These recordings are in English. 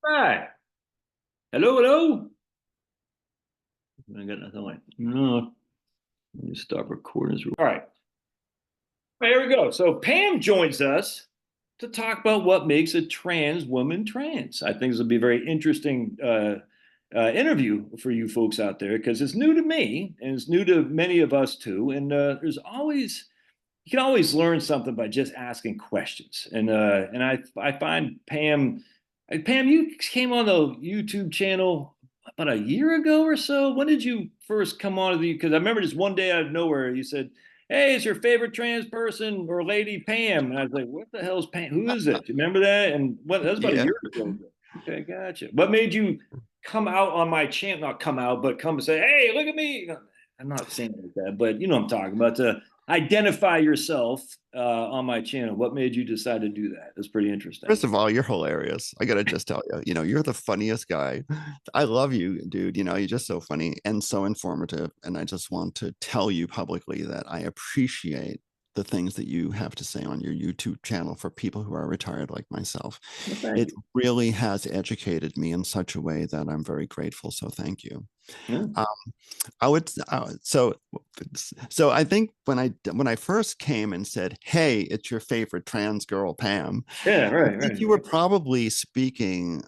Hi. Hello, hello. I got nothing like, no. Let me stop recording this. All right. Here we go. So Pam joins us to talk about what makes a trans woman trans. I think this will be a very interesting interview for you folks out there because it's new to me and it's new to many of us too. And there's always you can always learn something by just asking questions. And I find Pam, you came on the YouTube channel about a year ago or so. When did you first come on to the? Because I remember just one day out of nowhere, you said, "Hey, is your favorite trans person or lady Pam?" And I was like, "What the hell is Pam? Who is it? You remember that?" And what that was about a Yeah. year ago. Okay, gotcha. What made you come out on my channel? Not come out, but come and say, "Hey, look at me." I'm not saying like that, but you know what I'm talking about. To identify yourself on my channel. What made you decide to do that? That's pretty interesting. First of all, you're hilarious. I gotta just tell you, you're the funniest guy. I love you, dude. You're just so funny and so informative. And I just want to tell you publicly that I appreciate the things that you have to say on your YouTube channel for people who are retired like myself. Well, thank It you. really has educated me in such a way that I'm very grateful. So thank you. Yeah, Um, I would so I think when I first came and said, "Hey, it's your favorite trans girl, Pam," yeah, I right, think right. you were probably speaking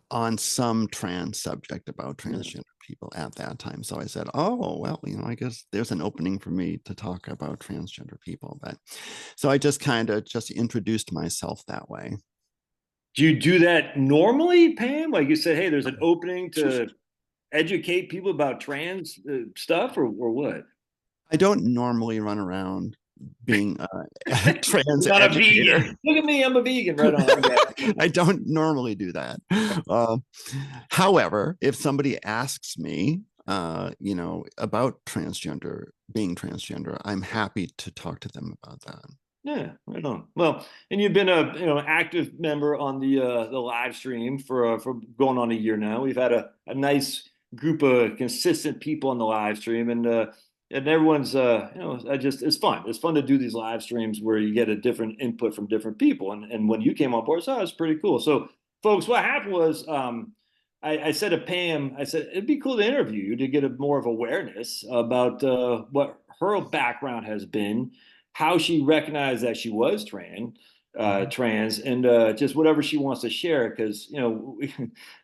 on some trans subject about Yeah. transgender people at that time. So I said, "Oh, well, I guess there's an opening for me to talk about transgender people." But so I just kind of just introduced myself that way. Do you do that normally, Pam? Like you said, hey, there's an opening to educate people about trans stuff, or what? I don't normally run around being a You're trans not a educator. vegan. Look at me, I'm a vegan. Right on. I got it. I don't normally do that. Um, However, if somebody asks me, about being transgender, I'm happy to talk to them about that. Yeah, right on. Well, and you've been a active member on the live stream for going on a year now. We've had a nice group of consistent people on the live stream, and everyone's I just it's fun. It's fun to do these live streams where you get a different input from different people. And when you came on board, so it's pretty cool. So, folks, what happened was I said to Pam, I said it'd be cool to interview you to get a more of awareness about what her background has been, how she recognized that she was trans, and just whatever she wants to share. Because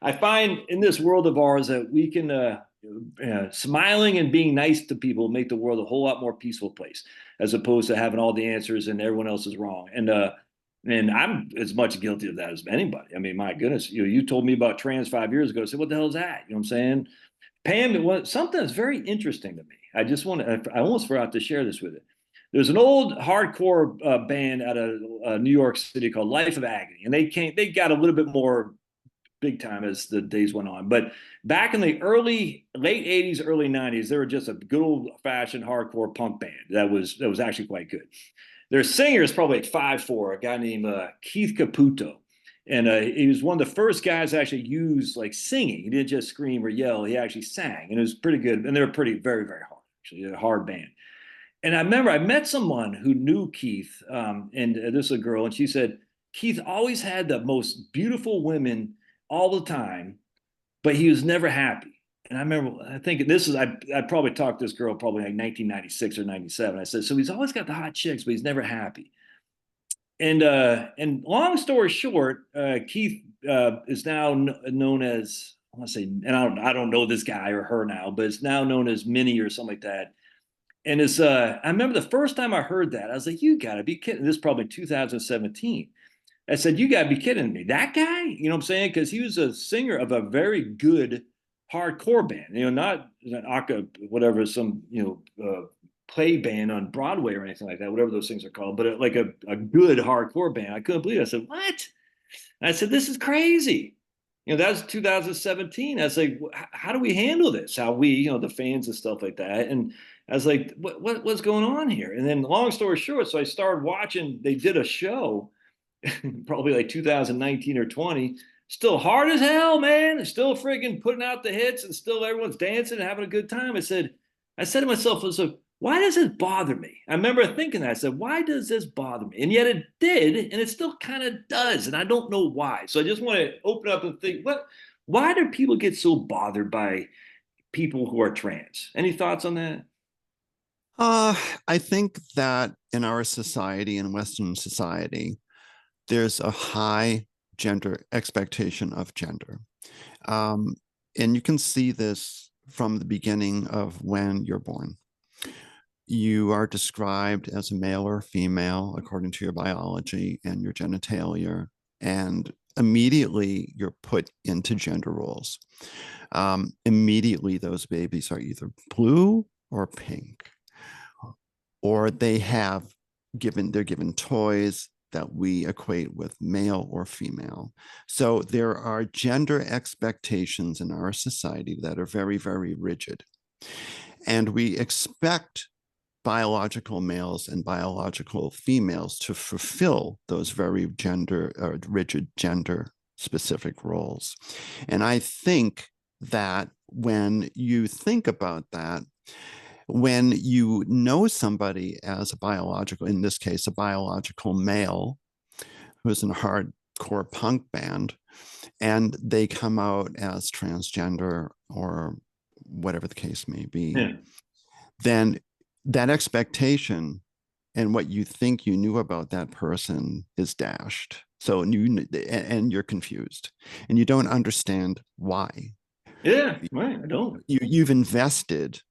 I find in this world of ours that we can smiling and being nice to people make the world a whole lot more peaceful place, as opposed to having all the answers and everyone else is wrong. And I'm as much guilty of that as anybody. I mean, my goodness, you told me about trans 5 years ago. I said, what the hell is that? You know what I'm saying? Pam, it was something that's very interesting to me. I just want to, I almost forgot to share this with you. There's an old hardcore band out of New York City called Life of Agony, and they got a little bit more big time as the days went on. But back in the late '80s, early '90s, they were just a good old fashioned hardcore punk band that was actually quite good. Their singer is probably like 5'4", a guy named Keith Caputo. And he was one of the first guys to actually use like singing. He didn't just scream or yell. He actually sang, and it was pretty good. And they were very, very hard. Actually, a hard band. And I remember I met someone who knew Keith, and this is a girl, and she said Keith always had the most beautiful women all the time, but he was never happy. And I remember, I think this is, I probably talked to this girl probably like 1996 or 97. I said, so he's always got the hot chicks, but he's never happy. And long story short, Keith is now known as, I want to say, and I don't know this guy or her now, but it's now known as Minnie or something like that. And I remember the first time I heard that, I was like, you gotta be kidding. This is probably 2017. I said, you gotta be kidding me. That guy, you know what I'm saying? Because he was a singer of a very good hardcore band, not an whatever, some, play band on Broadway or anything like that, whatever those things are called, but like a good hardcore band. I couldn't believe it. I said, what? And I said, this is crazy. That was 2017. I was like, how do we handle this? How we, the fans and stuff like that. And I was like, what's going on here? And then, long story short, so I started watching. They did a show, probably like 2019 or 20. Still hard as hell, man. Still freaking putting out the hits, and still everyone's dancing and having a good time. I said to myself, why does this bother me? I remember thinking that. I said, why does this bother me? And yet it did, and it still kind of does, and I don't know why. So I just want to open up and think, why do people get so bothered by people who are trans? Any thoughts on that? Uh, I think that in our society, in Western society, there's a high gender expectation of gender. Um, and you can see this from the beginning of when you're born. You are described as a male or female according to your biology and your genitalia, and immediately you're put into gender roles. Immediately, those babies are either blue or pink, or they're given toys that we equate with male or female. So there are gender expectations in our society that are very, very rigid. And we expect biological males and biological females to fulfill those very gender or rigid gender specific roles. And I think that when you think about that, when you know somebody as a biological, in this case, a biological male who's in a hardcore punk band, and they come out as transgender or whatever the case may be, Yeah. then that expectation and what you think you knew about that person is dashed. So and you're confused and you don't understand why. Yeah, right. I don't. You've invested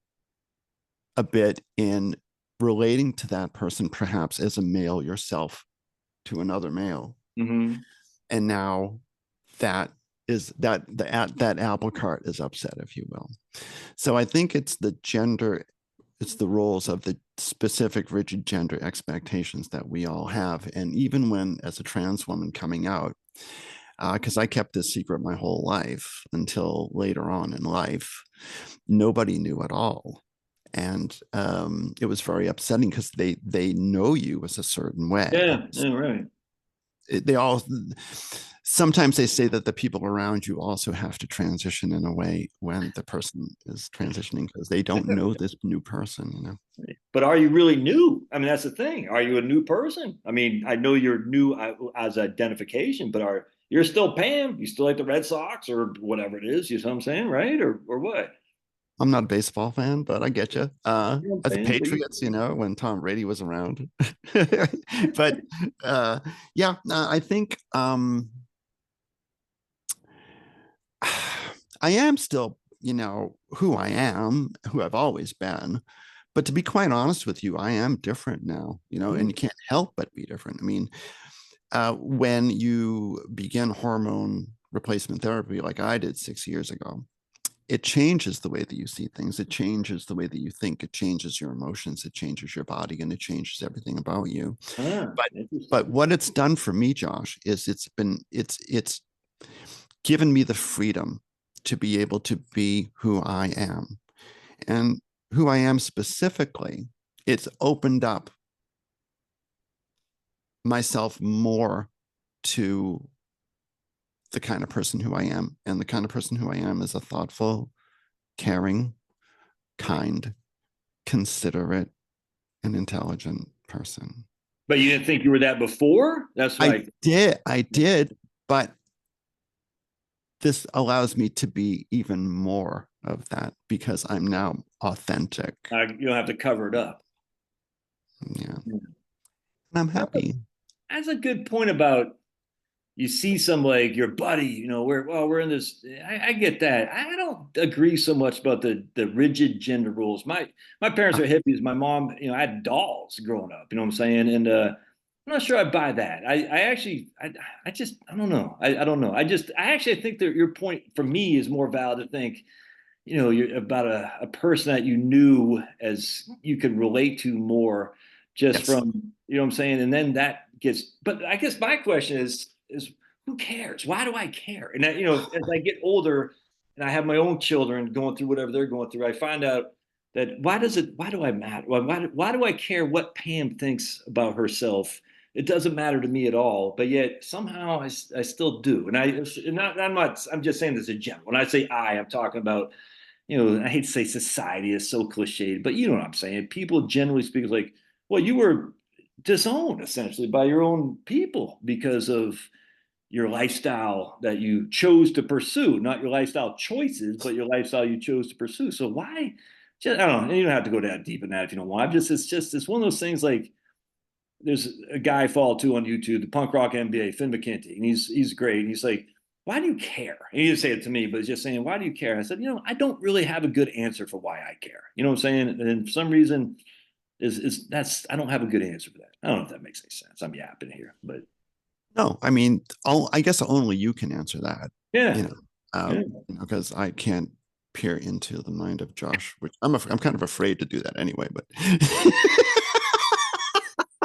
a bit in relating to that person, perhaps as a male yourself to another male. Mm-hmm. And now that that apple cart is upset, if you will. So I think it's the roles of the specific rigid gender expectations that we all have. And even when, as a trans woman coming out, because I kept this secret my whole life until later on in life, nobody knew at all. And it was very upsetting because they know you as a certain way. Yeah, yeah, right. They all sometimes they say that the people around you also have to transition in a way when the person is transitioning because they don't know this new person, you know. But are you really new? I mean, that's the thing. Are you a new person? I mean, I know you're new as identification, but you're still Pam? You still like the Red Sox or whatever it is? You know what I'm saying, right? Or what? I'm not a baseball fan, but I get you. You know what As I'm a saying? Patriots, you know, when Tom Brady was around. But yeah, I think I am still, you know, who I am, who I've always been. But to be quite honest with you, I am different now, you know, and you can't help but be different. I mean, when you begin hormone replacement therapy, like I did 6 years ago, it changes the way that you see things. It changes the way that you think. It changes your emotions. It changes your body, and it changes everything about you. Ah, But interesting. what it's done for me, Josh, is it's given me the freedom to be able to be who I am. And who I am specifically, it's opened up myself more to the kind of person who I am. And the kind of person who I am is a thoughtful, caring, kind, considerate, and intelligent person. But you didn't think you were that before? That's like, I did, but this allows me to be even more of that because I'm now authentic. you don't have to cover it up. Yeah. And I'm happy. That's a good point about you see some like your buddy, we're in this. I get that. I don't agree so much about the rigid gender rules. My parents are hippies. My mom, I had dolls growing up. You know what I'm saying? And I'm not sure I buy that. I actually, I just, I don't know. I don't know. I actually think that your point for me is more valid to think, you're about a person that you knew as you could relate to more just Yes. from, what I'm saying? And then that gets, but I guess my question is who cares? Why do I care? And as I get older and I have my own children going through whatever they're going through, I find out that why do I matter? Why do I care what Pam thinks about herself? It doesn't matter to me at all, but yet somehow I still do. And I'm just saying this in general. When I say I'm talking about I hate to say society is so cliched, but you know what I'm saying. People generally speak like, well, you were disowned essentially by your own people because of your lifestyle that you chose to pursue, not your lifestyle choices, but your lifestyle you chose to pursue. So why? Just, I don't know. You don't have to go that deep in that if you don't want. It's one of those things like there's a guy I follow too on YouTube, the punk rock MBA, Finn McKenty, and he's great. And he's like, why do you care? And he didn't say it to me, but he's just saying, why do you care? I said, I don't really have a good answer for why I care. You know what I'm saying? And for some reason, is that's I don't have a good answer for that. I don't know if that makes any sense. I'm yapping here, but No, I mean, I guess only you can answer that, you yeah, know, yeah. because I can't peer into the mind of Josh, which I'm kind of afraid to do that anyway. But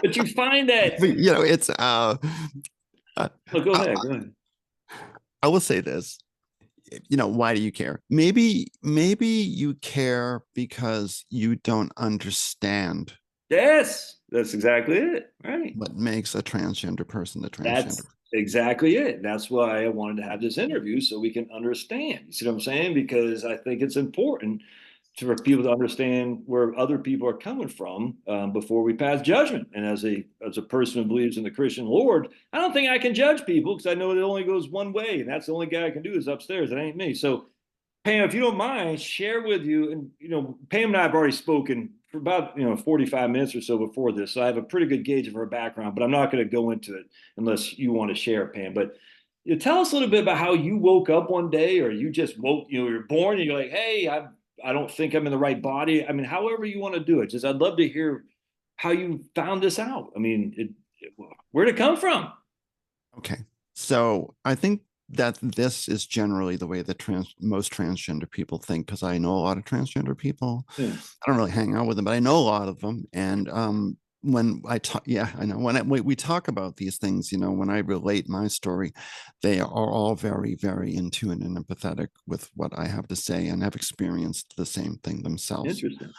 But you find that. it's uh, Oh, go I, ahead, go ahead. I will say this. Why do you care? Maybe you care because you don't understand Yes, that's exactly it. Right. what makes a transgender person a transgender. That's exactly it. That's why I wanted to have this interview so we can understand. You see what I'm saying? Because I think it's important for people to understand where other people are coming from before we pass judgment. And as a person who believes in the Christian Lord, I don't think I can judge people because I know it only goes one way, and that's the only guy I can do is upstairs. It ain't me. So Pam, if you don't mind, share with you, and Pam and I have already spoken for about 45 minutes or so before this, so I have a pretty good gauge of her background, but I'm not going to go into it unless you want to share, Pam. But tell us a little bit about how you woke up one day, or you just woke, you're born and you're like, hey, I don't think I'm in the right body. I mean, however you want to do it, just I'd love to hear how you found this out. I mean, where'd it come from? Okay. So I think that this is generally the way that most transgender people think, because I know a lot of transgender people. Yeah, I don't really hang out with them, but I know a lot of them. And when I talk, yeah, I know when we talk about these things, when I relate my story, they are all very, very in tune and empathetic with what I have to say and have experienced the same thing themselves. interesting.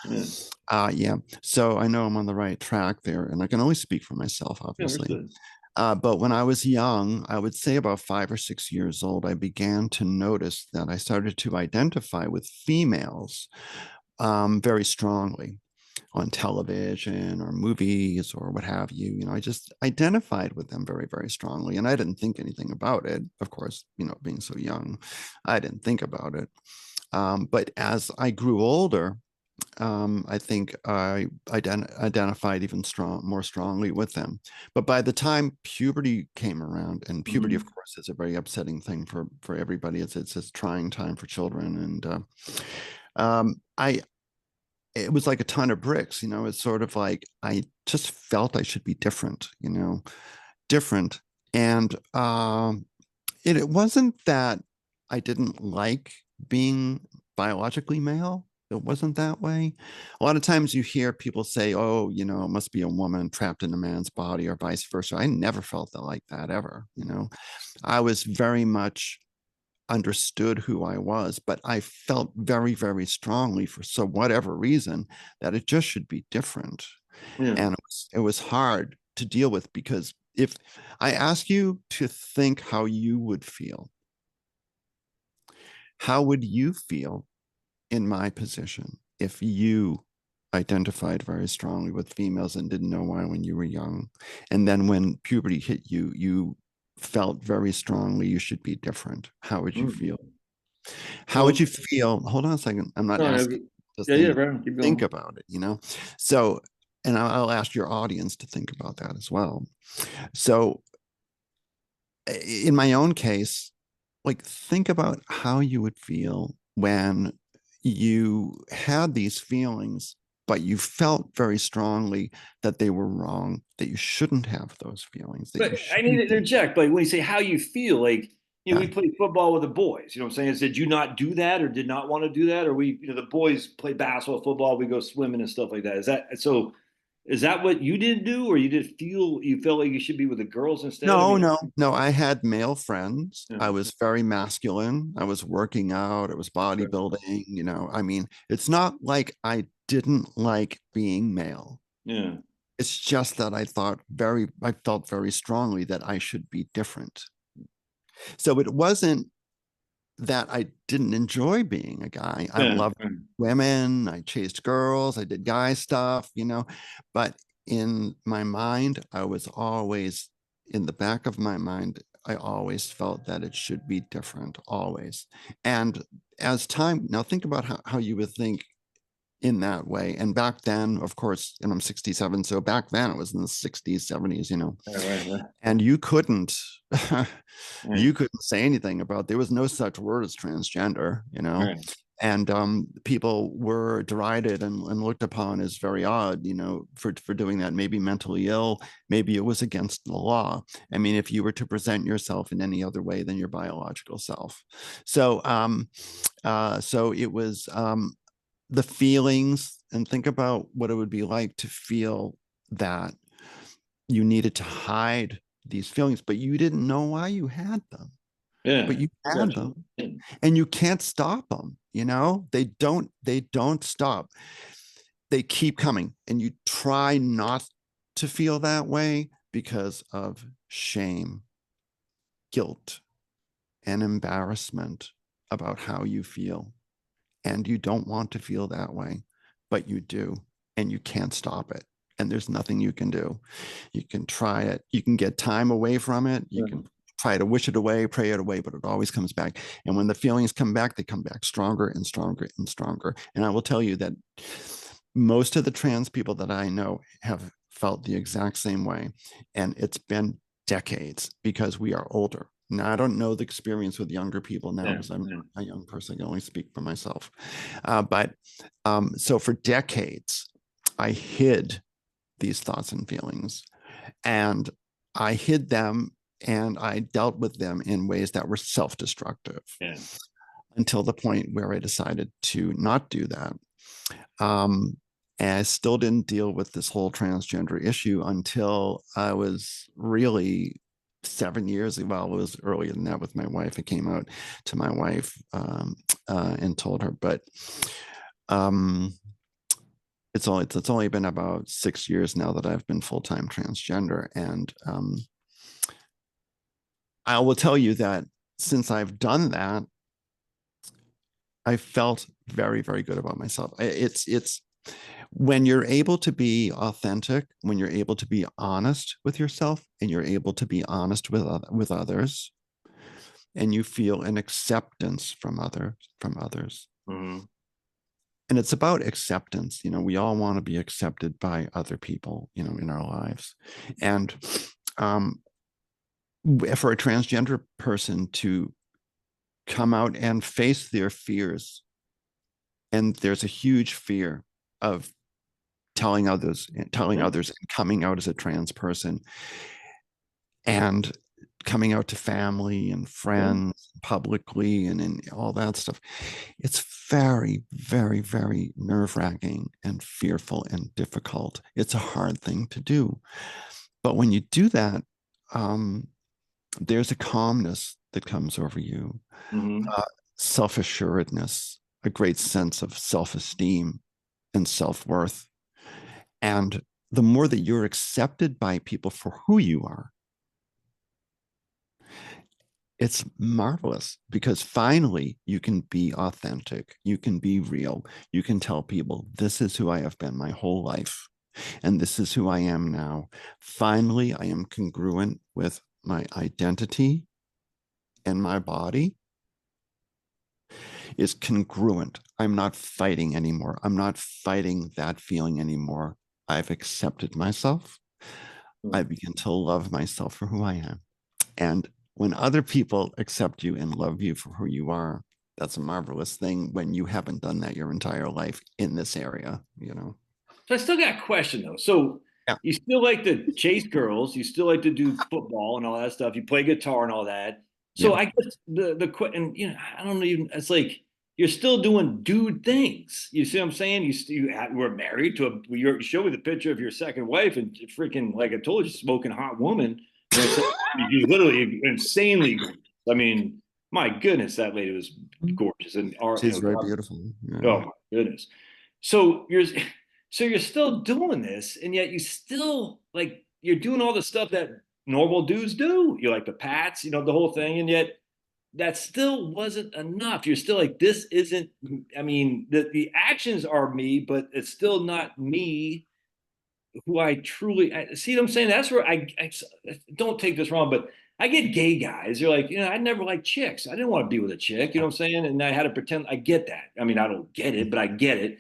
Yeah, Yeah. So I know I'm on the right track there, and I can only speak for myself, yeah, obviously. understood. But when I was young, I would say about 5 or 6 years old, I began to notice that I started to identify with females very strongly on television or movies or what have you. I just identified with them very, very strongly. And I didn't think anything about it. Of course, being so young, I didn't think about it. But as I grew older, I think I identified even more strongly with them. But by the time puberty came around, and puberty, of Mhm. course, is a very upsetting thing for everybody. It's a trying time for children, and I it was like a ton of bricks. It's sort of like I just felt I should be different. Different, and it wasn't that I didn't like being biologically male. It wasn't that way. A lot of times you hear people say, oh, it must be a woman trapped in a man's body or vice versa. I never felt that like that ever. I was very much understood who I was, but I felt very, very strongly for whatever reason that it just should be different. Yeah. And it was hard to deal with, because if I ask you to think how you would feel, how would you feel in my position if you identified very strongly with females and didn't know why when you were young? And then when puberty hit you, you felt very strongly you should be different. How would you feel? Mhm. How would Well, you feel? Hold on a second. I'm not no, asking to yeah, yeah, right. Keep think going. about it. So, and I'll ask your audience to think about that as well. So, in my own case, like, think about how you would feel when you had these feelings, but you felt very strongly that they were wrong, that you shouldn't have those feelings, that you But I need to shouldn't think. interject. Like when you say how you feel, like we Yeah. play football with the boys. You know what I'm saying? Did you not do that, or did not want to do that, or the boys play basketball, football, we go swimming and stuff like that. Is that so? Is that what you didn't do, or you felt like you should be with the girls instead? I No, mean, no, no. I had male friends. yeah, I was very masculine. I was working out. I was okay, bodybuilding. I mean, it's not like I didn't like being male. yeah, It's just that I felt very strongly that I should be different. So it wasn't that I didn't enjoy being a guy. I Yeah. loved women, I chased girls, I did guy stuff, but in my mind, I was always in the back of my mind, I always felt that it should be different, always. And as time, now think about how you would think in that way. And back then, of course, and I'm 67, so back then it was in the 60s, 70s, Right. and you couldn't Right. you couldn't say anything about, there was no such word as transgender, Right. and people were derided and looked upon as very odd, for doing that, maybe mentally ill, maybe it was against the law. I mean, if you were to present yourself in any other way than your biological self. So it was, the feelings, and think about what it would be like to feel that you needed to hide these feelings, but you didn't know why you had them, but Yeah. you had Perception. them, and you can't stop them. They don't stop. They keep coming, and you try not to feel that way because of shame, guilt, and embarrassment about how you feel. And you don't want to feel that way, but you do, and you can't stop it. And there's nothing you can do. You can try it. You can get time away from it. You can try to wish it away, pray it away, but it always comes back. And when the feelings come back, they come back stronger and stronger and stronger. And I will tell you that most of the trans people that I know have felt the exact same way. And it's been decades because we are older. Now, I don't know the experience with younger people now Yeah. because I'm Yeah. a young person. I can only speak for myself. But so for decades, I hid these thoughts and feelings, and I hid them, and I dealt with them in ways that were self-destructive Yeah. until the point where I decided to not do that. And I still didn't deal with this whole transgender issue until I was really 7 years. Well, it was earlier than that with my wife. I came out to my wife and told her, but um, it's only been about 6 years now that I've been full-time transgender, and I will tell you that since I've done that, I felt very, very good about myself. It's when you're able to be authentic, when you're able to be honest with yourself, and you're able to be honest with others, and you feel an acceptance from others. Mhm. And it's about acceptance. We all want to be accepted by other people, in our lives. And um, for a transgender person to come out and face their fears, and there's a huge fear of telling others and coming out as a trans person, and coming out to family and Yeah. friends publicly and in all that stuff. It's very, very, very nerve-wracking and fearful and difficult. It's a hard thing to do. But when you do that, um, there's a calmness that comes over you, Mhm. uh, self-assuredness, a great sense of self-esteem and self-worth. And the more that you're accepted by people for who you are, it's marvelous, because finally you can be authentic, you can be real, you can tell people, this is who I have been my whole life, and this is who I am now. Finally, I am congruent with my identity, and my body is congruent. I'm not fighting anymore. I'm not fighting that feeling anymore. I've accepted myself. I begin to love myself for who I am. And when other people accept you and love you for who you are, that's a marvelous thing when you haven't done that your entire life in this area. So I still got a question though. So Yeah. you still like to chase girls, you still like to do football and all that stuff. You play guitar and all that. So Yeah. I guess and I don't even. It's like you're still doing dude things. You see what I'm saying? You were married to you showed me the picture of your second wife, and freaking, like I told you, smoking hot woman. So she's literally insanely gorgeous. I mean, my goodness, that lady was gorgeous, and She's very beautiful. Yeah. oh my goodness. So you're still doing this, and yet you still, like, you're doing all the stuff that normal dudes do. You like the pats, the whole thing, and yet that still wasn't enough. You're still like, this isn't, I mean, the actions are me, but it's still not me who I truly see what I'm saying. That's where I don't take this wrong, but I get gay guys. They're like, I never liked chicks. I didn't want to be with a chick. You know what I'm saying? And I had to pretend. I get that. I mean, I don't get it, but I get it.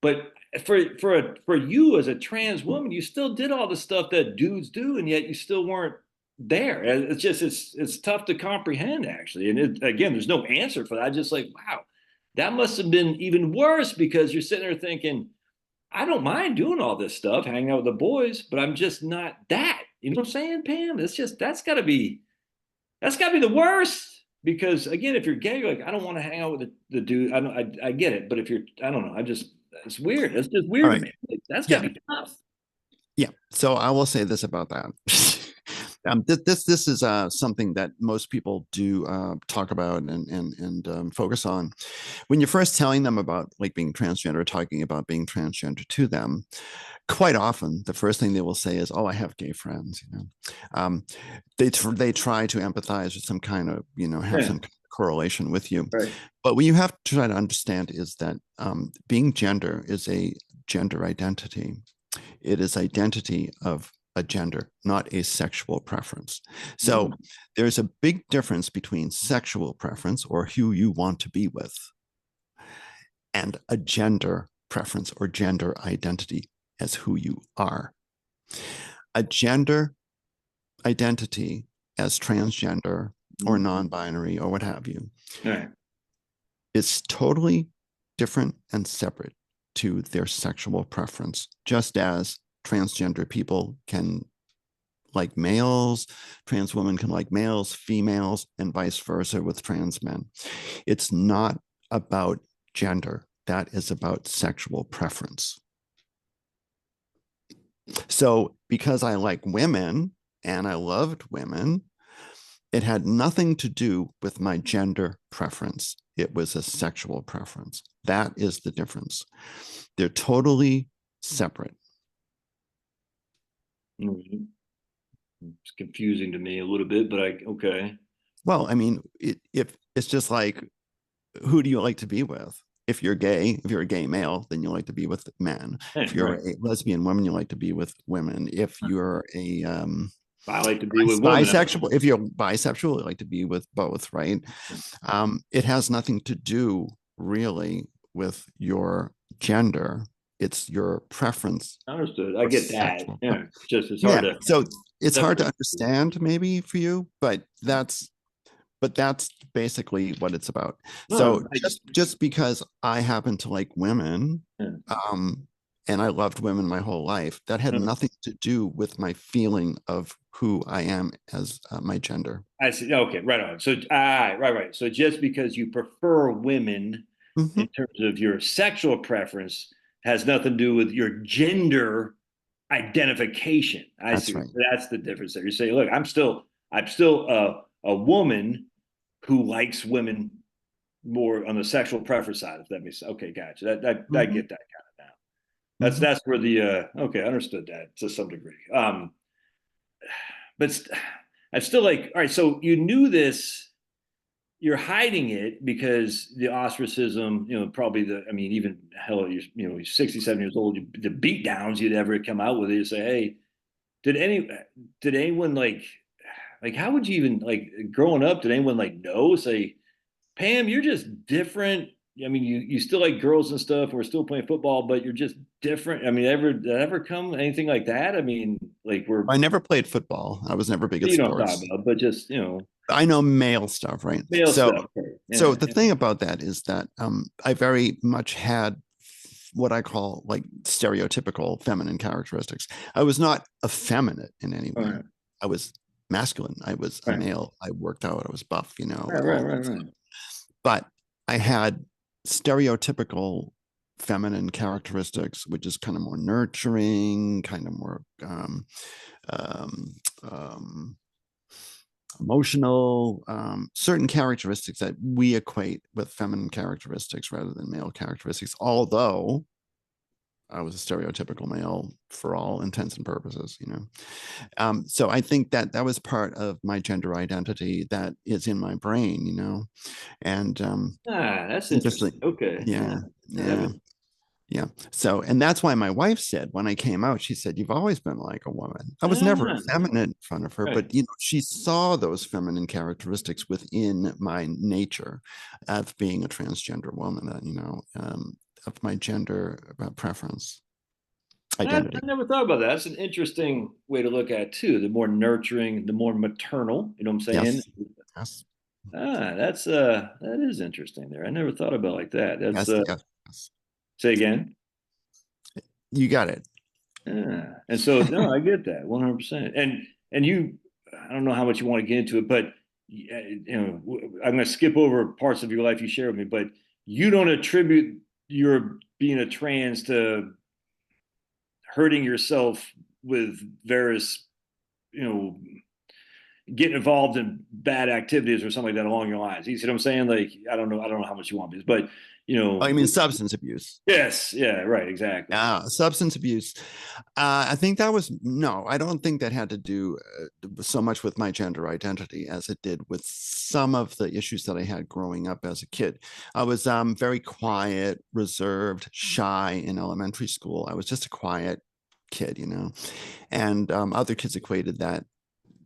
But for you as a trans woman, you still did all the stuff that dudes do, and yet you still weren't there. It's just it's tough to comprehend actually. And again, there's no answer for that. I just like, wow, that must have been even worse because you're sitting there thinking, I don't mind doing all this stuff, hanging out with the boys, but I'm just not that. You know what I'm saying, Pam? It's just that's gotta be the worst. Because again, if you're gay, you're like, I don't want to hang out with the dude. I get it, but if you're, I don't know, it's weird. It's just All weird to right. me. Like, that's Yeah. gotta be tough. Yeah. So I will say this about that. This is something that most people do talk about and focus on. When you're first telling them about like being transgender, talking about being transgender to them, quite often the first thing they will say is, "Oh, I have gay friends." They try to empathize with some kind of have Yeah, some correlation with you. right. But what you have to try to understand is that being gender is a gender identity. It is identity of a gender, not a sexual preference. So there's a big difference between sexual preference or who you want to be with and a gender preference or gender identity as who you are. A gender identity as transgender or non-binary or what have you Right. is totally different and separate to their sexual preference, just as transgender people can like males, trans women can like males, females, and vice versa with trans men. It's not about gender. That is about sexual preference. So because I like women and I loved women, it had nothing to do with my gender preference. It was a sexual preference. That is the difference. They're totally separate. Mhm. It's confusing to me a little bit, but okay. Well, I mean, if it's just like, who do you like to be with? If you're gay, if you're a gay male, then you like to be with men. Yeah, If you're right. a lesbian woman, you like to be with women. If you're a I like to be with women. bisexual, if you're bisexual, you like to be with both, right? It has nothing to do really with your gender. It's your preference Understood. I for get that. sexual. Yeah. Just it's hard Yeah. to So it's hard to separate. understand maybe for you, but that's basically what it's about. No, So just because I happen to like women, um, and I loved women my whole life, that had yeah. nothing to do with my feeling of who I am as my gender. I see. Okay, right on. So, right. So, just because you prefer women Mhm. in terms of your sexual preference has nothing to do with your gender identification. I That's see. right. That's the difference there. You say, look, I'm still a woman who likes women more on the sexual preference side. If that makes sense. Okay, gotcha. That I Mhm. get that kind of now. That's Mhm. that's where the okay, I understood that to some degree. But I'm still like, all right. So you knew this, you're hiding it because the ostracism, probably I mean, even hell, you're 67 years old, the beat downs you'd ever come out with it. You say, hey, did any, did anyone like, how would you even like growing up? Did anyone like know, say, Pam, you're just different. I mean, you still like girls and stuff. We're still playing football, but you're just different. I mean, did ever come anything like that? I mean, like I never played football. I was never big at you don't talk sports. about, but just I know male stuff, right? male So, stuff. so Yeah, the yeah. thing about that is that I very much had what I call like stereotypical feminine characteristics. I was not effeminate in any All way. right, I was masculine. I was a right, male. I worked out. I was buff, right, right, all right, that stuff. right. But I had stereotypical feminine characteristics, which is kind of more nurturing, kind of more um, um, emotional, certain characteristics that we equate with feminine characteristics rather than male characteristics. Although I was a stereotypical male for all intents and purposes, you know. So I think that that was part of my gender identity that is in my brain, you know, and That's interesting. interesting. Okay. Yeah, Yeah, that yeah, makes, yeah. So, and that's why my wife said when I came out, she said, "You've always been like a woman." I was never ah, effeminate in front of her, right. but you know, she saw those feminine characteristics within my nature of being a transgender woman. You know, of my gender preference I identity. never thought about that. That's an interesting way to look at it too. The more nurturing, the more maternal, you know what I'm saying? Yes, yes, That is interesting there. I never thought about it like that. That's yes, yes, yes. say again. You got it. Yeah. And so no, I get that 100%. And you, I don't know how much you want to get into it, but I'm going to skip over parts of your life you share with me, but you don't attribute your being a trans to hurting yourself with various, you know, getting involved in bad activities or something like that along your lines. You see what I'm saying? Like, I don't know how much you want this, but I mean, substance abuse. yes, yeah, right, exactly. Substance abuse. I think that was no. I don't think that had to do so much with my gender identity as it did with some of the issues that I had growing up as a kid. I was very quiet, reserved, shy in elementary school. I was just a quiet kid, you know, and other kids equated that,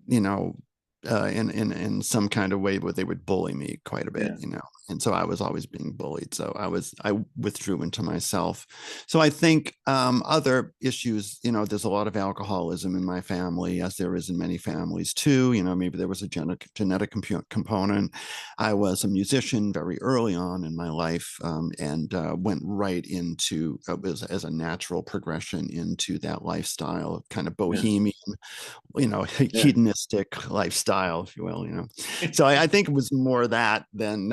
you know, in some kind of way where they would bully me quite a bit, Yeah, you know, and so I was always being bullied. So I withdrew into myself. So I think other issues, you know, there's a lot of alcoholism in my family, as there is in many families too. You know, maybe there was a genetic component. I was a musician very early on in my life, and went right into as a natural progression into that lifestyle, kind of yeah, bohemian, you know, yeah. hedonistic lifestyle, if you will, you know. So I think it was more that than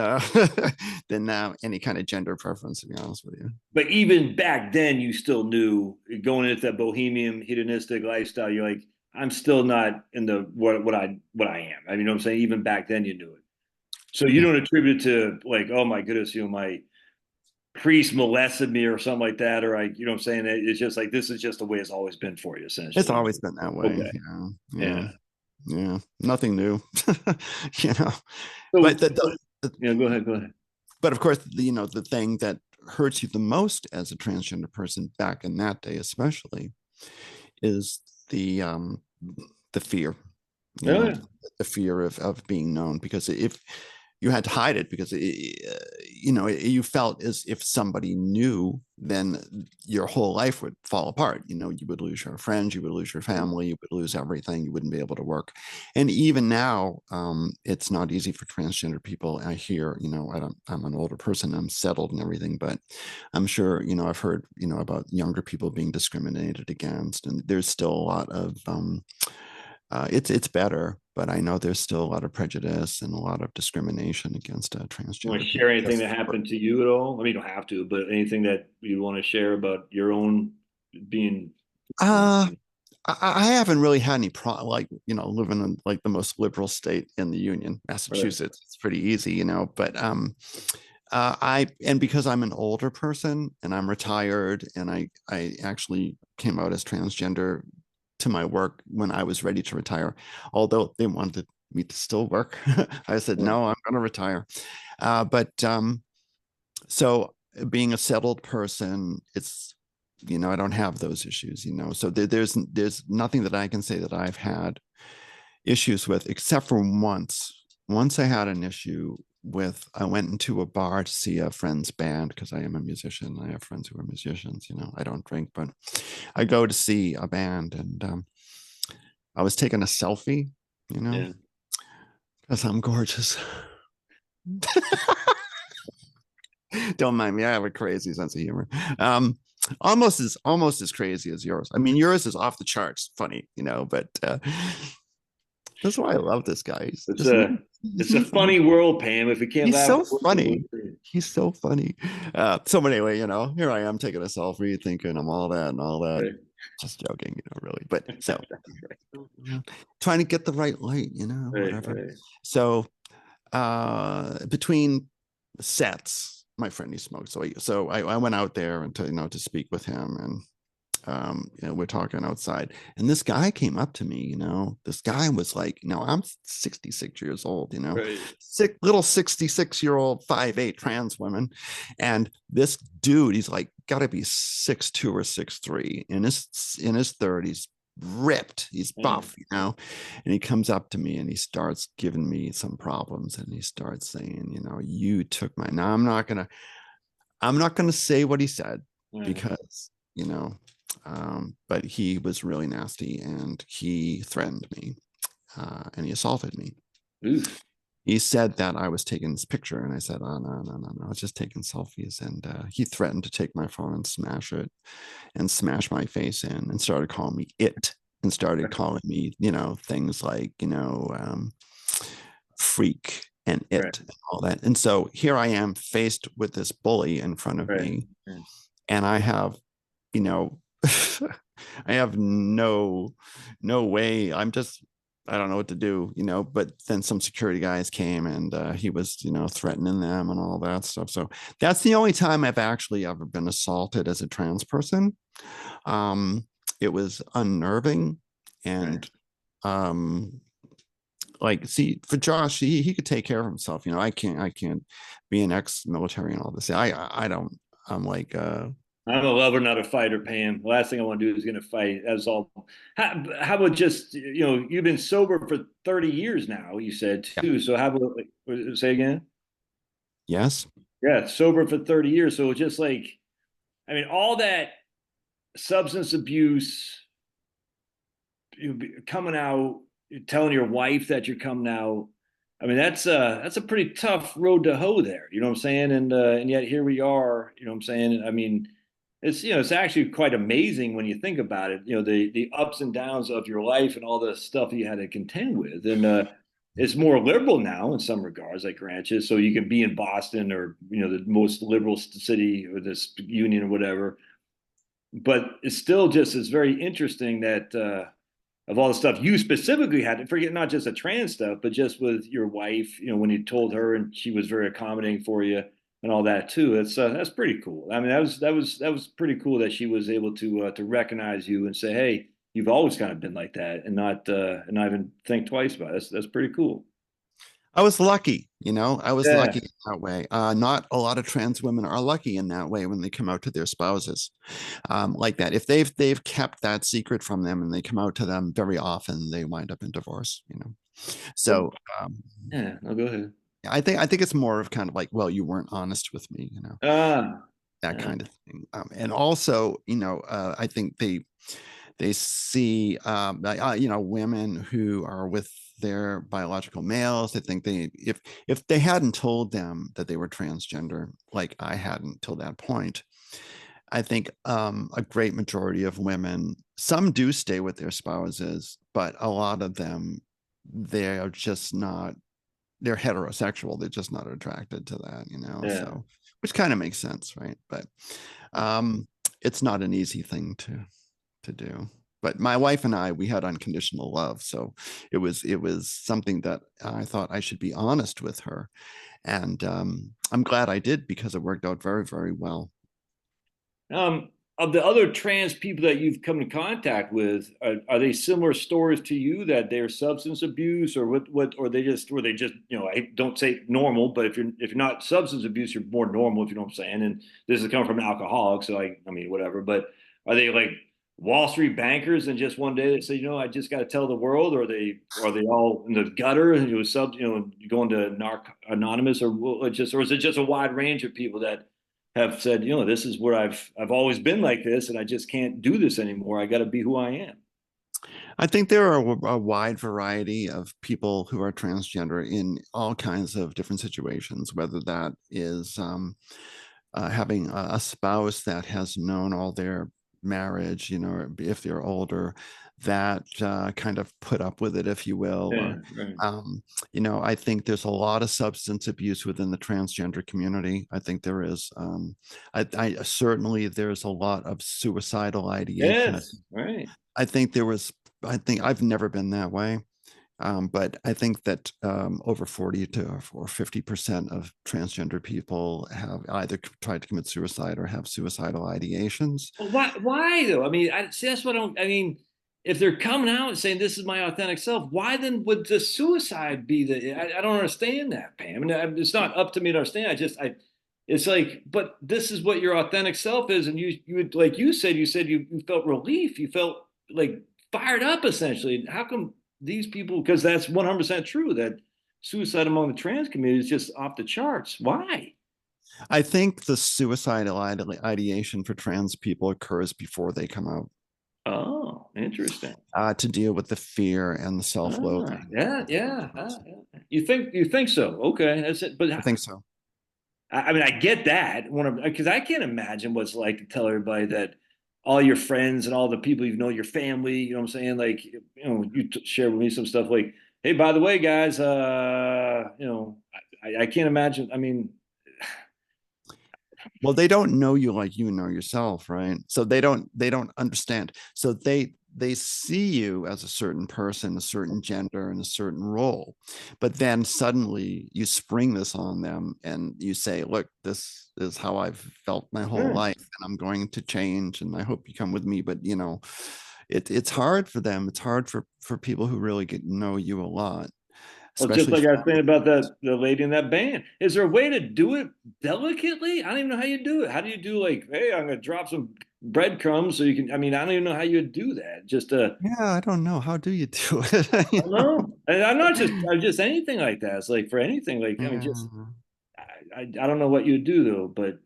than any kind of gender preference, to be honest with you. But even back then, you still knew going into that bohemian hedonistic lifestyle. You're like, I'm still not in the what I am. I mean, you know what I'm saying? Even back then, you knew it. So you Yeah, don't attribute it to like, oh my goodness, my priest molested me or something like that, or like, you know what I'm saying? It's just like this is just the way it's always been for you, it's essentially. always been that way. Okay. Yeah, yeah, Yeah. yeah. Nothing new, you know. But So, yeah, go ahead, go ahead. but of course, you know, the thing that hurts you the most as a transgender person back in that day, especially, is the fear, you Oh know, yeah, the fear of being known, because if you had to hide it, because you know, you felt as if somebody knew, then your whole life would fall apart. You know, you would lose your friends, you would lose your family, you would lose everything, you wouldn't be able to work. And even now, it's not easy for transgender people. I hear, you know, I'm an older person, I'm settled and everything, but I'm sure, you know, I've heard, you know, about younger people being discriminated against, and there's still a lot of it's better, but I know there's still a lot of prejudice and a lot of discrimination against you want transgender to people. share anything Just that for, happened to you at all? I mean, you don't have to, but anything that you want to share about your own being, uh, I haven't really had any like, you know, living in like the most liberal state in the Union, right? Massachusetts. It's pretty easy, you know, but and because I'm an older person and I'm retired, and I actually came out as transgender to my work when I was ready to retire, although they wanted me to still work. I said, Yeah. no, I'm going to retire. But so being a settled person, it's, you know, I don't have those issues, you know, so there's nothing that I can say that I've had issues with, except for once I had an issue with, I went into a bar to see a friend's band, because I am a musician. I have friends who are musicians, you know, I don't drink, but I go to see a band, and I was taking a selfie, you know, Yeah. because I'm gorgeous. Don't mind me. I have a crazy sense of humor. Um, almost as crazy as yours. I mean, yours is off the charts, funny, you know. But that's why I love this guy. It's Isn't a he? it's Isn't a he funny? funny world, Pam. If we can't He's laugh at so the world, funny. He's so funny. So anyway, you know, here I am taking a selfie, thinking I'm all that and all that. right? Just joking, you know, really. But so, trying to get the right light, you know, Right, whatever. right. So between sets, my friend, he smoked. So I went out there and to, to speak with him, and we're talking outside, and this guy came up to me. This guy was like, I'm 66 years old, Right. sick little 66-year-old 5'8" trans woman, and this dude, he's like got to be 6'2" or 6'3", in his 30s, ripped, he's Yeah. buff, and he comes up to me and he starts giving me some problems, and he starts saying, you took my, now I'm not gonna say what he said, Yeah. because but he was really nasty, and he threatened me, and he assaulted me. Oof. He said that I was taking this picture, and I said, oh, no, no, no, no, I was just taking selfies. And he threatened to take my phone and smash it, and smash my face in, and started calling me it, and started calling me, things like, freak and Right. it and all that. And so here I am faced with this bully in front of Right. me, Right. and I have, you know, I have no way. I don't know what to do, but then some security guys came, and he was, threatening them and all that stuff. So that's the only time I've actually ever been assaulted as a trans person. Um, it was unnerving, Right. and um, like, see, for Josh, he could take care of himself. I can't be an ex-military and all this. I don't. I'm like, I'm a lover, not a fighter, Pam. The last thing I want to do is going to fight. That's all. How about just, you've been sober for 30 years now, you said yeah, too. So how about, say again? yes. Yeah, sober for 30 years. So just like, I mean, all that substance abuse, coming out, telling your wife that you're coming out. I mean, that's a pretty tough road to hoe there. You know what I'm saying? And yet here we are. You know what I'm saying? I mean, it's actually quite amazing when you think about it. The ups and downs of your life and all the stuff you had to contend with, and it's more liberal now in some regards. I grant you, so you can be in Boston, or the most liberal city, or this union or whatever. But it's still just it's very interesting that of all the stuff you specifically had to forget, not just the trans stuff, but just with your wife, when you told her and she was very accommodating for you and all that too. That's pretty cool. I mean, that was pretty cool that she was able to recognize you and say, hey, you've always kind of been like that, and not even think twice about it. That's pretty cool. I was lucky, I was Yeah. lucky in that way. Not a lot of trans women are lucky in that way when they come out to their spouses, like that. If they've kept that secret from them and they come out to them, very often they wind up in divorce. Well, So um, yeah. No, go ahead. I think it's more of kind of like, well, you weren't honest with me, Ah. that Yeah. kind of thing. And also, I think they see, women who are with their biological males. They think if they hadn't told them that they were transgender, like I hadn't till that point, I think a great majority of women, some do stay with their spouses, but a lot of them, they are just not, they're heterosexual. They're just not attracted to that. Yeah. So, which kind of makes sense, right? But um, it's not an easy thing to do. But my wife and I, we had unconditional love, so it was something that I thought I should be honest with her, and I'm glad I did, because it worked out very, very well. Of the other trans people that you've come in contact with, are they similar stories to you that they're substance abuse, or what, or they just, I don't say normal, but if you're not substance abuse, you're more normal, if you know what I'm saying. And this is coming from an alcoholic, so I mean, whatever. But are they like Wall Street bankers, and just one day they say, I just got to tell the world, or are they all in the gutter, and going to narc anonymous, or is it just a wide range of people that have said, this is where I've always been like this, and I just can't do this anymore. I got to be who I am. I think there are a wide variety of people who are transgender in all kinds of different situations, whether that is having a spouse that has known all their marriage, if they're older, that kind of put up with it, if you will, Yeah, or right. I think there's a lot of substance abuse within the transgender community. I think there is. I certainly, there's a lot of suicidal ideation. Yes, right. I think there was. I think I've never been that way. But I think that over 40 to or 50% of transgender people have either tried to commit suicide or have suicidal ideations. Well, why though? I mean, I see that's what I mean, if they're coming out and saying this is my authentic self, why then would the suicide be I don't understand that, Pam. And it's not up to me to understand. It's like, but this is what your authentic self is, and you would, like you said you felt relief, you felt like fired up essentially. How come these people? Because that's 100% true that suicide among the trans community is just off the charts. Why? I think the suicidal ideation for trans people occurs before they come out, Oh, interesting. to deal with the fear and the self-loathing. Yeah, yeah, yeah. You think so? Okay, that's it. But I think so. I mean, I get that because I can't imagine what it's like to tell everybody that all your friends and all the people you know, your family, you know what I'm saying? Like, share with me some stuff like, hey, by the way, guys, I can't imagine. I mean, Well, they don't know you like you know yourself, right? So they don't understand. So they see you as a certain person, a certain gender, and a certain role. But then suddenly you spring this on them and you say, look, this is how I've felt my whole yeah. life, and I'm going to change, and I hope you come with me. But it's hard for them. It's hard for people who really get to know you a lot, Well, just especially like I was saying family. about the lady in that band. Is there a way to do it delicately? I don't even know how you do it. How do you do like, hey, I'm gonna drop some breadcrumbs so you can? I mean, I don't even know how you would do that. Just Yeah, I don't know. How do you do it? I don't know. And I'm just anything like that. It's like for anything, like I mean, just Yeah. I don't know what you would do though, but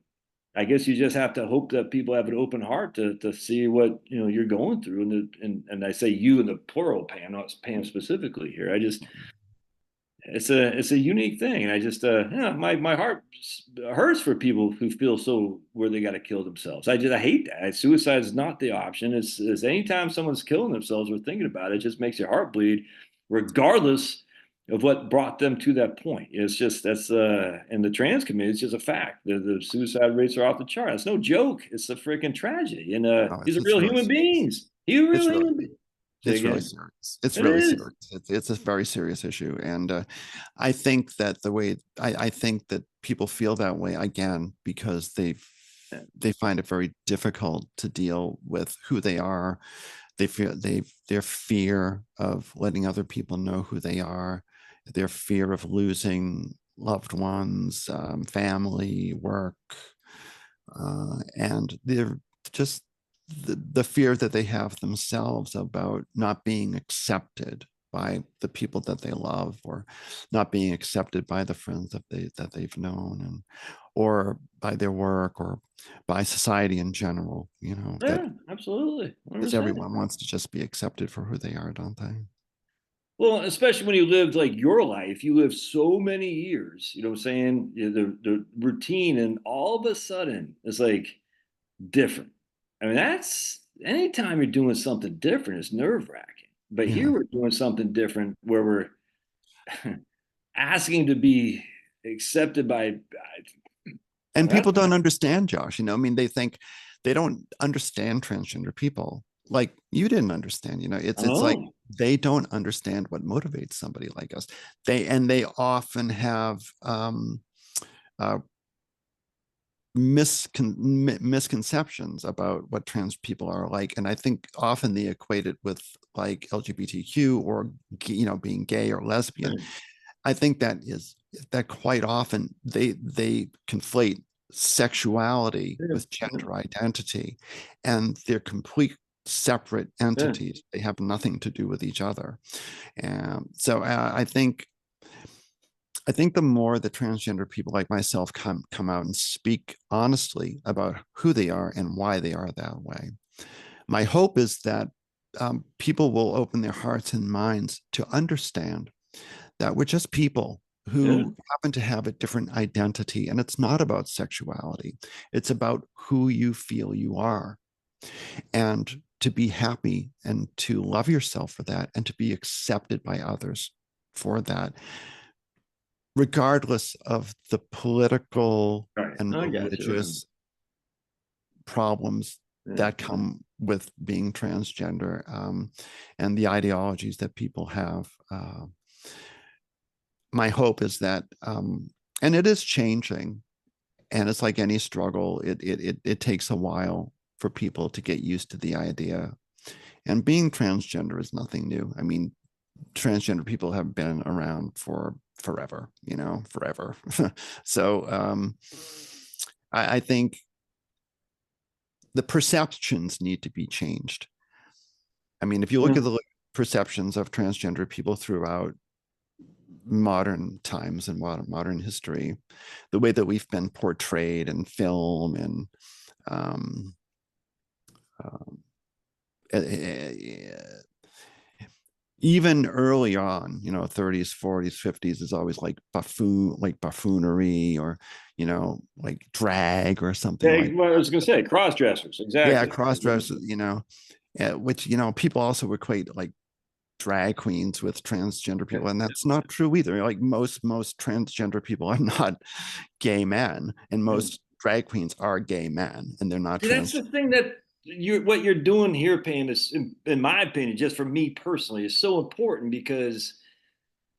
I guess you just have to hope that people have an open heart to see what you're going through, and I say you in the plural, Pam, not Pam specifically here. It's a unique thing, and I just my heart hurts for people who feel so where they got to kill themselves. I hate that. Suicide is not the option. It's anytime someone's killing themselves or thinking about it, it just makes your heart bleed, regardless of what brought them to that point. It's just that's in the trans community, it's just a fact. The suicide rates are off the chart. It's no joke. It's a freaking tragedy, and No, these are it's real really human serious. beings. He's a It's real really human being. Say it's really again. serious. It's It really is. serious. It's a very serious issue, and I think that I think that people feel that way again because they find it very difficult to deal with who they are. Their fear of letting other people know who they are, their fear of losing loved ones, family, work, and they're just the fear that they have themselves about not being accepted by the people that they love, or not being accepted by the friends that they've known, and or by their work, or by society in general, that Yeah, absolutely. because 100%. everyone wants to just be accepted for who they are, don't they? Well, especially when you lived like your life, you lived so many years, you know what I'm saying? The routine, and all of a sudden it's like different. I mean, that's anytime you're doing something different, it's nerve wracking. But here Yeah. we're doing something different where we're asking to be accepted by, And that's people don't understand, Josh. I mean, they don't understand transgender people like you didn't understand. I It's like know. they don't understand what motivates somebody like us. They often have uh, misconceptions about what trans people are like, and I think often they equate it with like LGBTQ, or being gay or lesbian. I think that quite often they conflate sexuality Yeah, with gender identity, and they're complete separate yeah, entities. They have nothing to do with each other. And so I think the more the transgender people like myself come out and speak honestly about who they are and why they are that way, my hope is that people will open their hearts and minds to understand that we're just people yeah, who happen to have a different identity. And it's not about sexuality, it's about who you feel you are. And to be happy and to love yourself for that, and to be accepted by others for that, regardless of the political right. and I got you. religious problems Yeah. that come with being transgender, and the ideologies that people have. My hope is that, and it is changing, and it's like any struggle, it takes a while for people to get used to the idea. And being transgender is nothing new. I mean, transgender people have been around for forever, forever. So I think the perceptions need to be changed. I mean, if you look at the perceptions of transgender people throughout modern times and modern history, the way that we've been portrayed in film and even early on, 30s, 40s, 50s is always like buffoonery, or like drag or something Yeah, like well, I was going to say cross dressers, yeah, exactly. cross dressers, which people also equate like drag queens with transgender people, and that's not true either. Like most transgender people are not gay men, and most drag queens are gay men, and they're not See, that's trans. the thing that what you're doing here, Pam, is, in my opinion, just for me personally, is so important because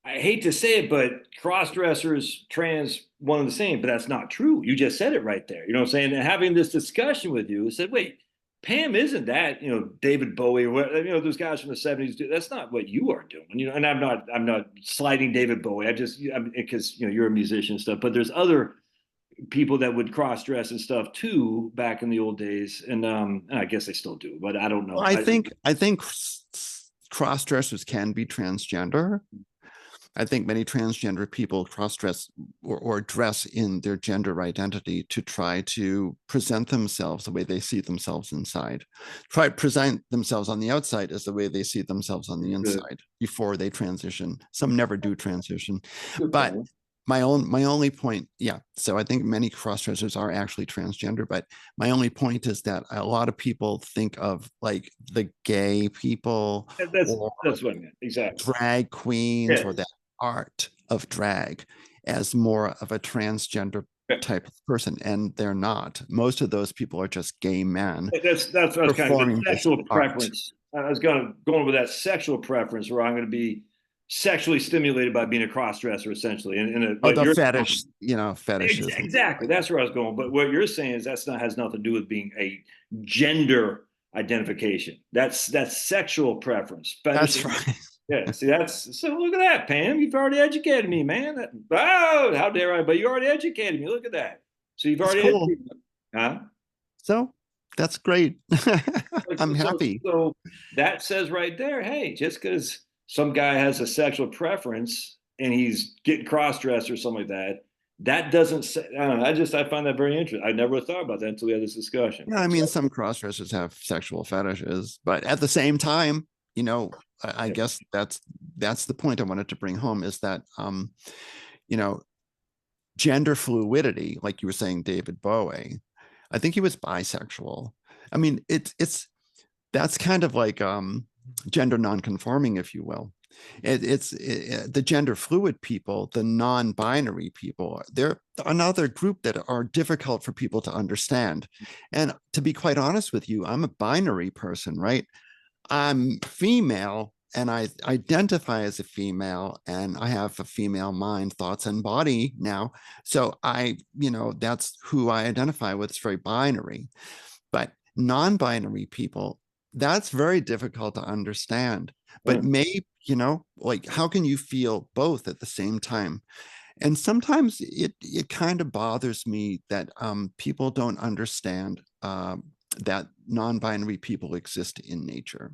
I hate to say it, but cross dressers, trans, one and the same, but that's not true. You just said it right there. You know what I'm saying? And having this discussion with you, I said, wait, Pam isn't that, David Bowie or what, those guys from the 70s do. That's not what you are doing. And I'm not slighting David Bowie. Because you're a musician and stuff, but there's other people that would cross dress and stuff too back in the old days. And I guess they still do, but I don't know. Well, I think cross dressers can be transgender. I think many transgender people cross-dress or dress in their gender identity to try to present themselves the way they see themselves inside. Try to present themselves on the outside as the way they see themselves on the inside before they transition. Some never do transition. But my only point, yeah. So I think many cross-dressers are actually transgender, but my only point is that a lot of people think of like the gay people or That's what I meant. Exactly. drag queens or that art of drag as more of a transgender type of person, and they're not. Most of those people are just gay men. That's what I was kind of the performing this sexual art. preference. I was going with that sexual preference where I'm going to be sexually stimulated by being a cross dresser, essentially. The fetish, fetishes. Exactly. That's where I was going. But what you're saying is has nothing to do with being a gender identification. That's sexual preference. That's right. Yeah, see, so look at that, Pam. You've already educated me, man. Oh, how dare I? But you already educated me. Look at that. So you've That's already cool. educated me. Huh? So that's great. I'm happy. So that says right there, hey, just because some guy has a sexual preference and he's getting cross-dressed or something like that, that doesn't say, I don't know. I find that very interesting. I never thought about that until we had this discussion. Yeah, I mean, some cross-dressers have sexual fetishes, but at the same time, I guess that's the point I wanted to bring home, is that you know, gender fluidity, like you were saying, David Bowie, I think he was bisexual. I mean, that's kind of like gender nonconforming, if you will. The gender fluid people, the non-binary people, they're another group that are difficult for people to understand. And to be quite honest with you, I'm a binary person, right? I'm female and I identify as a female, and I have a female mind, thoughts, and body now. So that's who I identify with. It's very binary. But non-binary people, that's very difficult to understand. But maybe, like, how can you feel both at the same time? And sometimes it kind of bothers me that people don't understand that non-binary people exist in nature.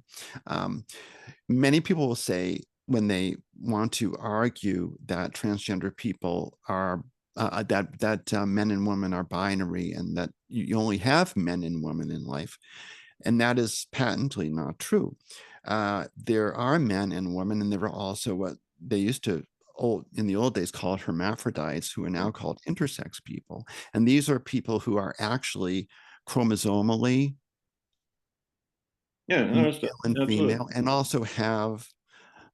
Many people will say, when they want to argue that transgender people are that men and women are binary, and that you only have men and women in life, and that is patently not true. There are men and women, and there are also what they used to in the old days called hermaphrodites, who are now called intersex people. And these are people who are actually chromosomally male and female, and also have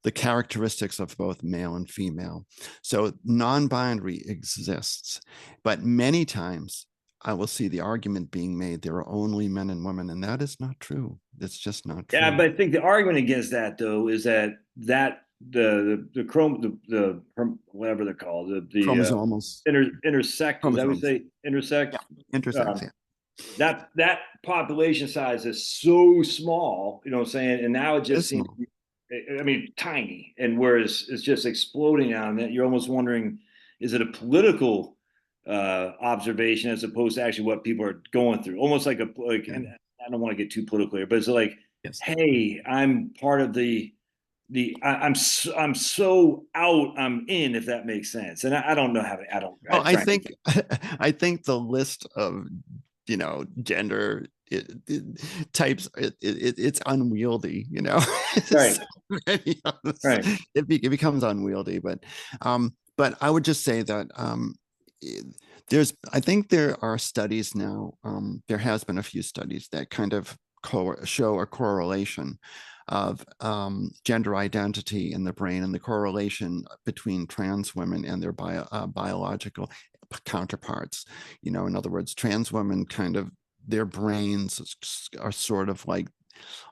the characteristics of both male and female. So non-binary exists, but many times I will see the argument being made there are only men and women, and that is not true. It's just not Yeah, true. but I think the argument against that though is that the chrome whatever they're called Chromosomals, intersect, is that we chromosomes, say yeah, intersect, intersex, yeah, that population size is so small, you know what I'm saying? And now it just seems, abysmal. I mean, tiny. And whereas it's just exploding on it, you're almost wondering, is it a political observation as opposed to actually what people are going through? Almost like Yeah. and I don't want to get too political here, but it's like, Yes. hey, I'm part of I'm so out, I'm in, if that makes sense. And I don't know how to, Well, I frankly, think I think the list of gender types it's unwieldy. right, So many of us, right. it becomes unwieldy. But I would just say that it- I think there are studies now. There has been a few studies that kind of show a correlation of gender identity in the brain and the correlation between trans women and their biological counterparts. In other words, trans women kind of their brains are sort of like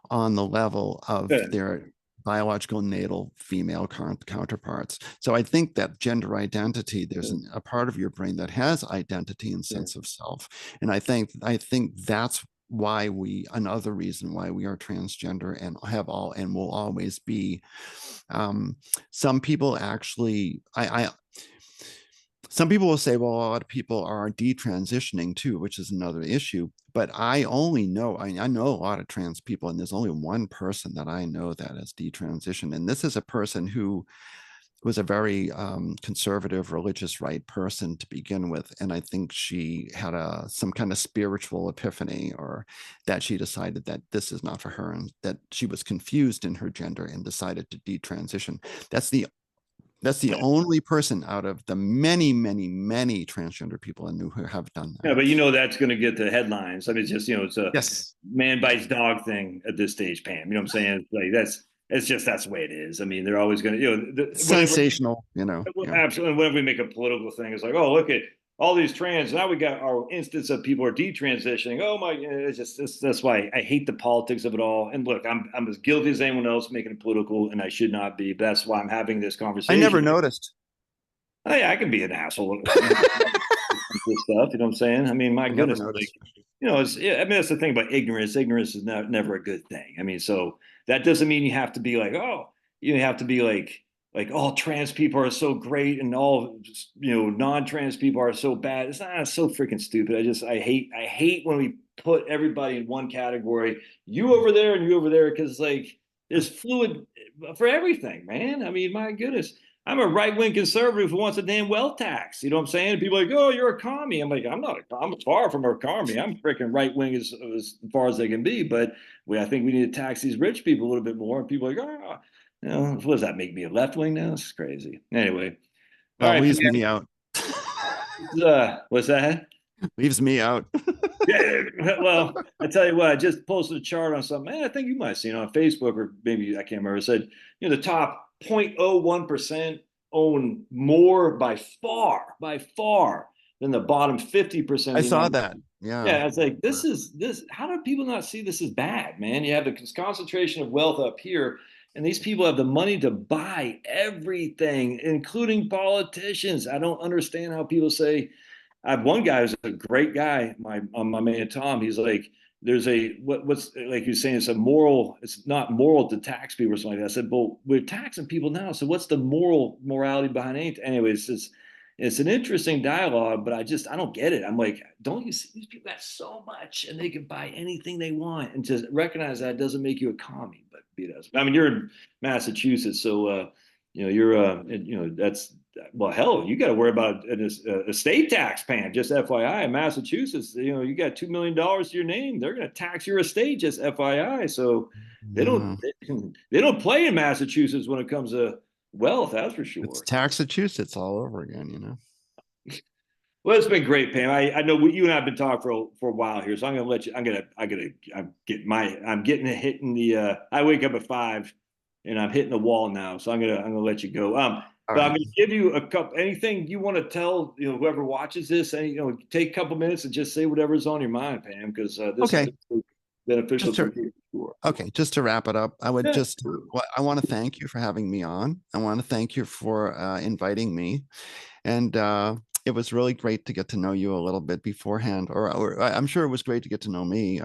on the level of Good. their biological natal female counterparts. So I think that gender identity, there's a part of your brain that has identity and Yeah. sense of self. And I think that's why another reason why we are transgender and have all and will always be. Um, some people actually, some people will say, well, a lot of people are detransitioning too, which is another issue. But I know a lot of trans people, and there's only one person that I know that has detransitioned. And this is a person who was a very conservative, religious right person to begin with. And I think she had some kind of spiritual epiphany, or that she decided that this is not for her, and that she was confused in her gender and decided to detransition. That's the that's the only person out of the many, many, many transgender people I knew who have done Yeah, that. but that's going to get the headlines. I mean, it's just, it's a Yes. man Yeah. bites dog thing at this stage, Pam. You know what I'm saying? It's like that's the way it is. I mean, they're always going to, whenever, Sensational, yeah. absolutely, whenever we make a political thing, it's like, oh, look at all these trans. Now we got our instance of people are detransitioning. Oh my, that's why I hate the politics of it all. And look, I'm as guilty as anyone else making it political, and I should not be. But that's why I'm having this I never conversation. noticed. Oh, yeah, I can be an asshole. This stuff. You know what I'm saying? I mean, my I never goodness, like, noticed. I mean, that's the thing about ignorance. Ignorance is never a good thing. I mean, so that doesn't mean you have to be like, oh, you have to be like all trans people are so great and all non-trans people are so bad. It's so freaking stupid. I hate when we put everybody in one category, you over there and you over there, because like there's fluid for everything, man. I mean, my goodness. I'm a right wing conservative who wants a damn wealth tax. You know what I'm saying? People are like, oh, you're a commie. I'm like, I'm far from a commie. I'm freaking right wing as far as they can be. But I think we need to tax these rich people a little bit more. And people are like, oh, what does that make me, a left wing now? This is crazy. Anyway, all Well, right, leaves me out. what's that? Leaves me out. Yeah, well, I tell you what, I just posted a chart on something. Man, I think you might have seen it on Facebook, or maybe I can't remember. It said, the top 0.01% own more by far than the bottom 50% of I the saw United that. States. Yeah. Yeah, it's like this. How do people not see this as bad, man? You have the concentration of wealth up here, and these people have the money to buy everything, including politicians. I don't understand how people say, I have one guy who's a great guy, my man Tom. He's like, there's what's like he was saying, it's not moral to tax people or something like that. I said, well, we're taxing people now, so what's the morality behind anything? Anyways, it's an interesting dialogue, but I don't get it. I'm like, don't you see these people got so much and they can buy anything they want, and to recognize that doesn't make you a commie, but be it as. I mean, you're in Massachusetts, so you're that's, well, hell, you got to worry about an estate tax, Pam. Just FYI, in Massachusetts, you got $2 million to your name. They're going to tax your estate. Just FYI. So they don't No. they don't play in Massachusetts when it comes to wealth. That's for It's sure. Taxachusetts all over again. Well, it's been great, Pam. I know you and I have been talking for a while here, so I'm going to let you. I'm getting a hit in the. I wake up at 5, and I'm hitting the wall now, so I'm gonna let you go. All But I'm right. going to give you a couple. Anything you want to tell, whoever watches this, take a couple minutes and just say whatever's on your mind, Pam, because this has Okay. been beneficial Just to to me. Sure. Okay, just to wrap it up, I would Yeah. just, I want to thank you for having me on. I want to thank you for inviting me. And it was really great to get to know you a little bit beforehand, or I'm sure it was great to get to know me.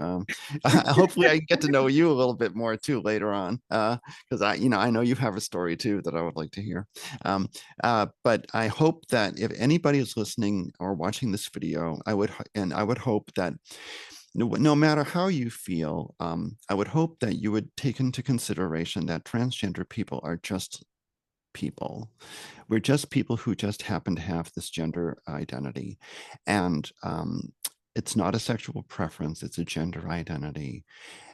Hopefully I get to know you a little bit more too later on, because I know you have a story too that I would like to hear. But I hope that if anybody is listening or watching this video, I would hope that no matter how you feel, I would hope that you would take into consideration that transgender people are just people. We're just people who just happen to have this gender identity. And it's not a sexual preference, it's a gender identity.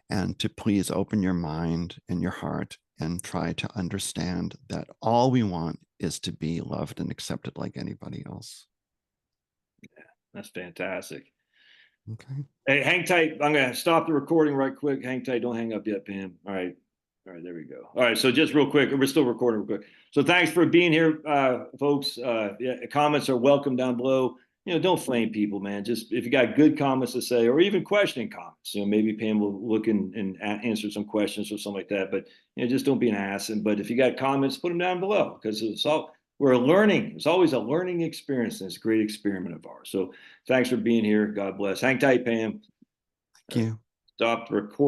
And to please open your mind and your heart and try to understand that all we want is to be loved and accepted like anybody else. That's fantastic. Okay. Hey, hang tight. I'm going to stop the recording right quick. Hang tight. Don't hang up yet, Pam. All right. All right, there we go. All right, so just real quick, we're still recording real quick. So thanks for being here, folks. Yeah, comments are welcome down below. Don't flame people, man. Just if you got good comments to say, or even questioning comments, maybe Pam will look and answer some questions or something like that. But just don't be an ass. But if you got comments, put them down below, because we're learning. It's always a learning experience, and it's a great experiment of ours. So thanks for being here. God bless. Hang tight, Pam. Thank you. Stop recording.